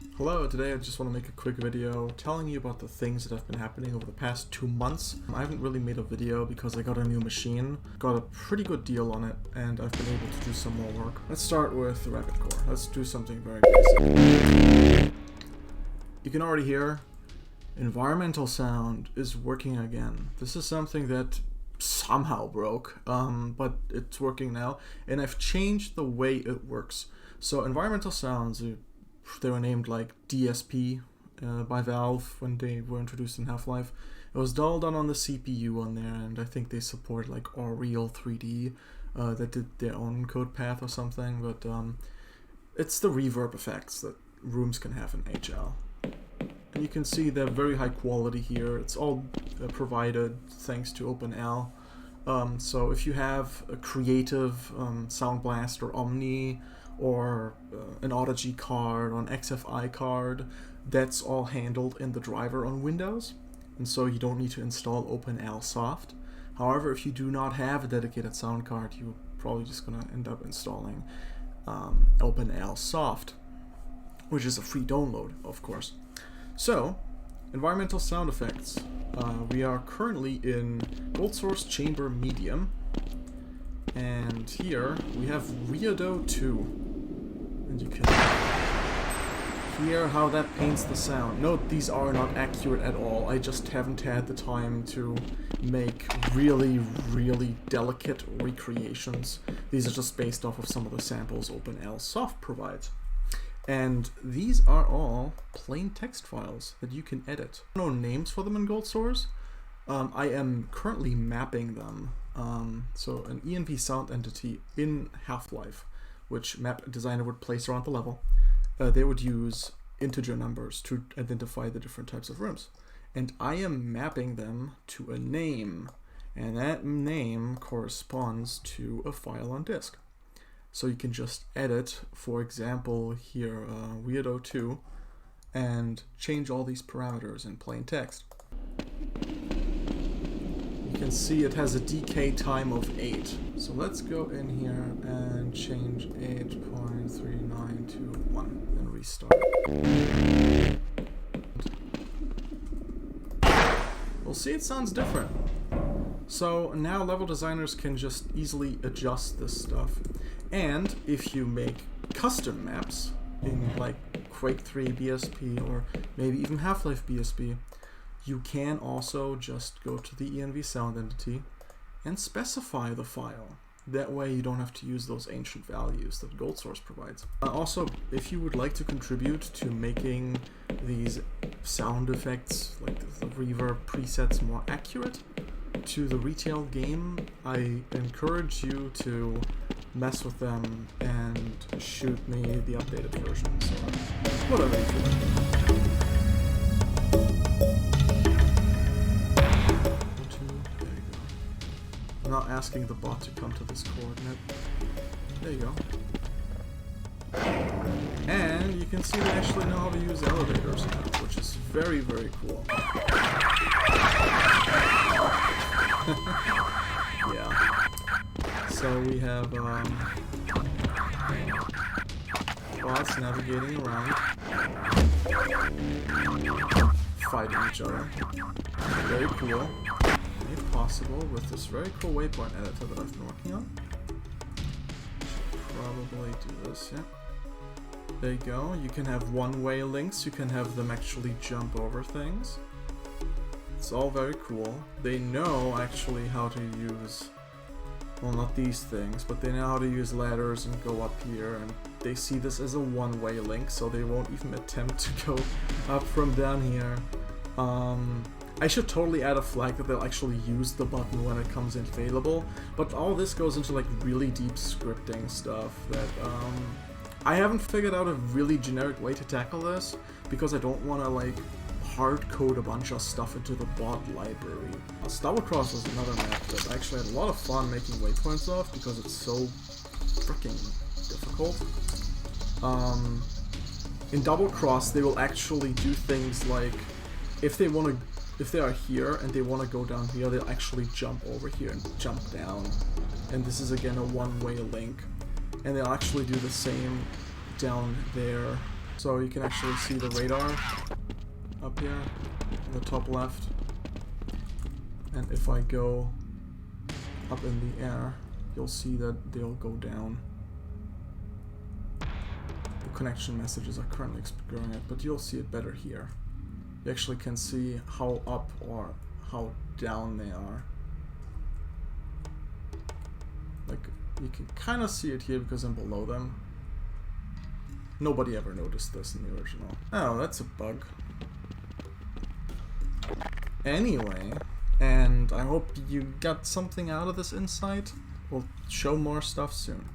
Hello, today I just want to make a quick video telling you about the things that have been happening over the past 2 months. I haven't really made a video because I got a new machine, got a pretty good deal on it, and I've been able to do some more work. Let's start with the Rapid Core. Let's do something very basic. You can already hear environmental sound is working again. This is something that somehow broke, but it's working now, and I've changed the way it works. So environmental sounds, they were named like DSP by Valve when they were introduced in Half-Life. It was all done on the CPU on there, and I think they support like Unreal 3D that did their own code path or something, but it's the reverb effects that rooms can have in HL. And you can see they're very high quality here. It's all provided thanks to OpenAL. So if you have a creative Sound Blast or Omni, or an Audigy card, or an XFI card, that's all handled in the driver on Windows, and so you don't need to install OpenAL Soft. However, if you do not have a dedicated sound card, you're probably just going to end up installing OpenAL Soft, which is a free download, of course. So, environmental sound effects. We are currently in Gold Source Chamber Medium, and here we have Weirdo 2. And you can hear how that paints the sound. Note, these are not accurate at all. I just haven't had the time to make really delicate recreations. These are just based off of some of the samples OpenAL Soft provides. And these are all plain text files that you can edit. No names for them in Gold Source. I am currently mapping them. So an ENV sound entity in Half-Life, which map designer would place around the level, they would use integer numbers to identify the different types of rooms. And I am mapping them to a name, and that name corresponds to a file on disk. So you can just edit, for example, here, Weirdo 2, and change all these parameters in plain text. You can see it has a decay time of 8. So let's go in here and change 8.39 to 1 and restart. We'll see it sounds different. So now level designers can just easily adjust this stuff. And if you make custom maps in like Quake 3 BSP or maybe even Half-Life BSP, you can also just go to the ENV sound entity and specify the file. That way you don't have to use those ancient values that Gold Source provides. Also, if you would like to contribute to making these sound effects, like the reverb presets, more accurate to the retail game, I encourage you to mess with them and shoot me the updated versions or whatever you feel like. I'm not asking the bot to come to this coordinate. There you go. And you can see they actually know how to use elevators now, which is very cool. Yeah. So we have bots navigating around, fighting each other. Very cool. Made possible with this very cool Waypoint editor that I've been working on. Probably do this, yeah. There you go. You can have one-way links. You can have them actually jump over things. It's all very cool. They know actually how to use, well, not these things, but they know how to use ladders and go up here, and they see this as a one-way link, so they won't even attempt to go up from down here. I should totally add a flag that they'll actually use the button when it comes in available, but all this goes into like really deep scripting stuff that I haven't figured out a really generic way to tackle this, because I don't want to like hard code a bunch of stuff into the bot library. Doublecross was another map that I actually had a lot of fun making waypoints of because it's so freaking difficult. In Doublecross, they will actually do things like if they are here and they want to go down here, they'll actually jump over here and jump down. And this is again a one-way link. And they'll actually do the same down there So you can actually see the radar up here in the top left. And if I go up in the air, you'll see that they'll go down. The connection messages are currently exploring it, but you'll see it better here. You actually can see how up or how down they are. Like, you can kind of see it here because I'm below them. Nobody ever noticed this in the original. Oh, that's a bug. Anyway, and I hope you got something out of this insight. We'll show more stuff soon.